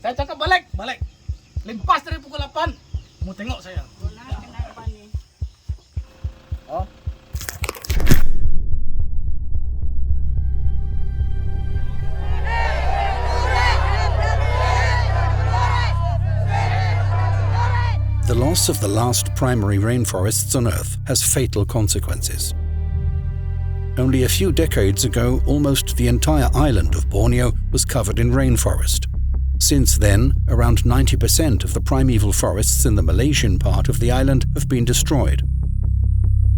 Saya cakap balik, balik. Limpas dari pukul 8. Mau tengok saya. Oh. The loss of the last primary rainforests on Earth has fatal consequences. Only a few decades ago, almost the entire island of Borneo was covered in rainforest. Since then, around 90% of the primeval forests in the Malaysian part of the island have been destroyed.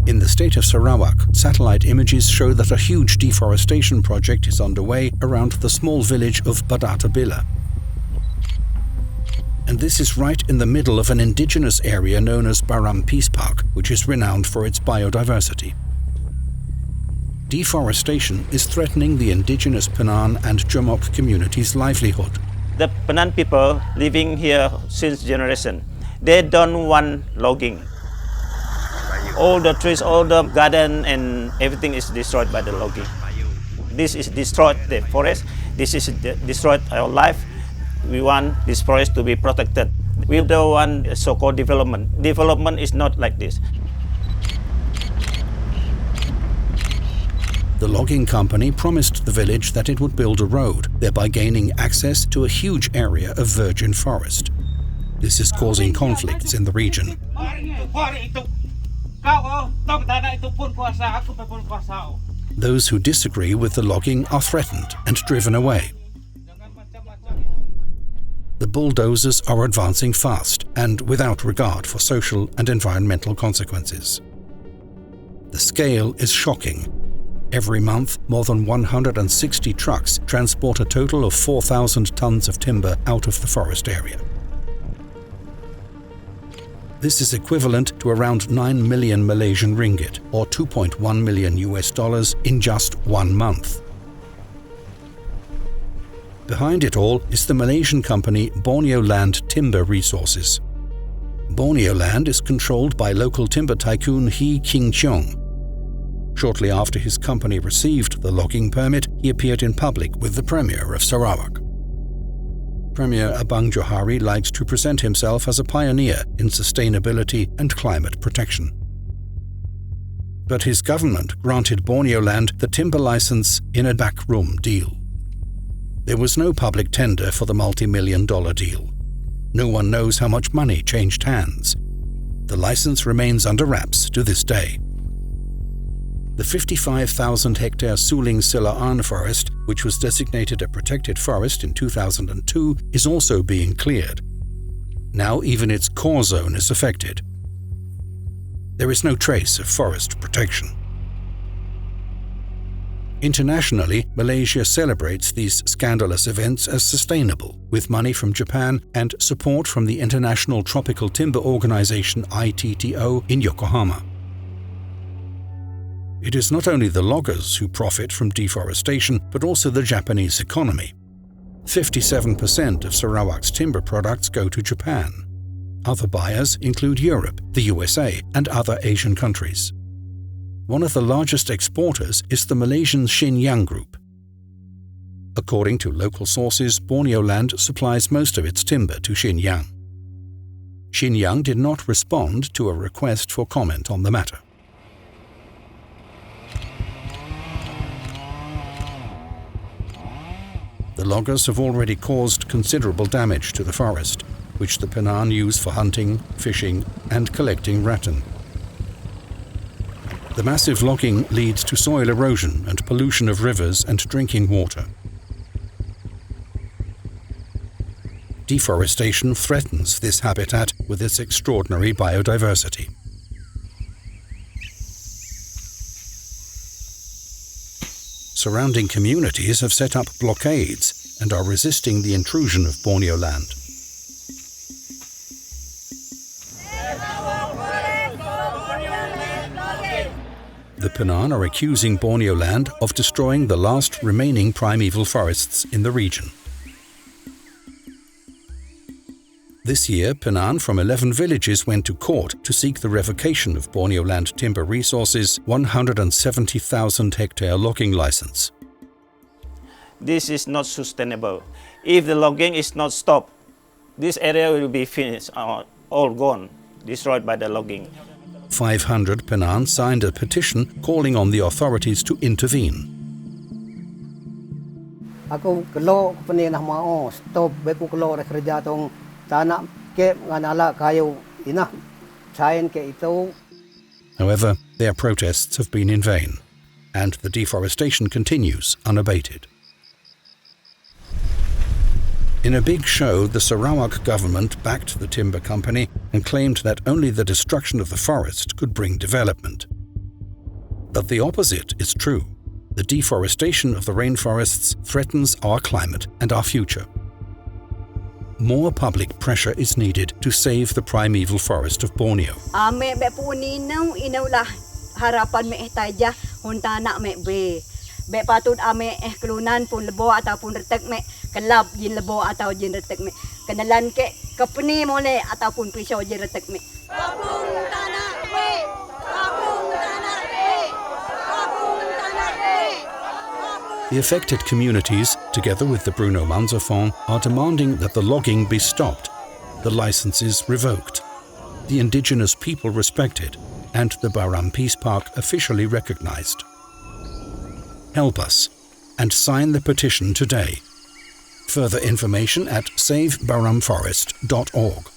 In the state of Sarawak, satellite images show that a huge deforestation project is underway around the small village of Badatabila. And this is right in the middle of an indigenous area known as Baram Peace Park, which is renowned for its biodiversity. Deforestation is threatening the indigenous Penan and Jomok communities' livelihood. The Penan people living here since generation, they don't want logging. All the trees, all the garden and everything is destroyed by the logging. This is destroyed the forest, this is destroyed our life. We want this forest to be protected. We don't want so-called development. Development is not like this. The logging company promised the village that it would build a road, thereby gaining access to a huge area of virgin forest. This is causing conflicts in the region. Those who disagree with the logging are threatened and driven away. The bulldozers are advancing fast and without regard for social and environmental consequences. The scale is shocking. Every month, more than 160 trucks transport a total of 4,000 tons of timber out of the forest area. This is equivalent to around 9 million Malaysian ringgit, or $2.1 million in just 1 month. Behind it all is the Malaysian company Borneoland Timber Resources. Borneoland is controlled by local timber tycoon He King Cheong. Shortly after his company received the logging permit, he appeared in public with the Premier of Sarawak. Premier Abang Johari likes to present himself as a pioneer in sustainability and climate protection. But his government granted Borneoland the timber license in a backroom deal. There was no public tender for the multi-million-dollar deal. No one knows how much money changed hands. The license remains under wraps to this day. The 55,000-hectare Suling Silaan forest, which was designated a protected forest in 2002, is also being cleared. Now even its core zone is affected. There is no trace of forest protection. Internationally, Malaysia celebrates these scandalous events as sustainable, with money from Japan and support from the International Tropical Timber Organization ITTO in Yokohama. It is not only the loggers who profit from deforestation, but also the Japanese economy. 57% of Sarawak's timber products go to Japan. Other buyers include Europe, the USA, and other Asian countries. One of the largest exporters is the Malaysian Shenyang Group. According to local sources, Borneoland supplies most of its timber to Shenyang. Shenyang did not respond to a request for comment on the matter. The loggers have already caused considerable damage to the forest, which the Penan use for hunting, fishing, and collecting rattan. The massive logging leads to soil erosion and pollution of rivers and drinking water. Deforestation threatens this habitat with its extraordinary biodiversity. Surrounding communities have set up blockades and are resisting the intrusion of Borneoland. The Penan are accusing Borneoland of destroying the last remaining primeval forests in the region. This year, Penan from 11 villages went to court to seek the revocation of Borneoland Timber Resources' 170,000-hectare logging license. This is not sustainable. If the logging is not stopped, This area will be finished, all gone, destroyed by the logging. 500 Penan signed a petition calling on the authorities to intervene. Ako kelo panina mao stop be ko kelo kerja tong tanah ke nganala kayo ina sain ke itu. However, their protests have been in vain, and the deforestation continues unabated. In a big show, the Sarawak government backed the timber company and claimed that only the destruction of the forest could bring development. But the opposite is true. The deforestation of the rainforests threatens our climate and our future. More public pressure is needed to save the primeval forest of Borneo. Ame be puninaw lah harapan me taja huntana me be. Be patut ame kelunan pun lebo ataupun retek me kelab jin lebo atau jin retek me. Kenalan ke kepeni mole ataupun pisau jin retek me. Kapung tanah we. Kapung tanah we. Kapung tanah we. The affected communities, together with the Bruno Manza Fond, are demanding that the logging be stopped, the licenses revoked, the indigenous people respected, and the Baram Peace Park officially recognized. Help us and sign the petition today. Further information at savebaramforest.org.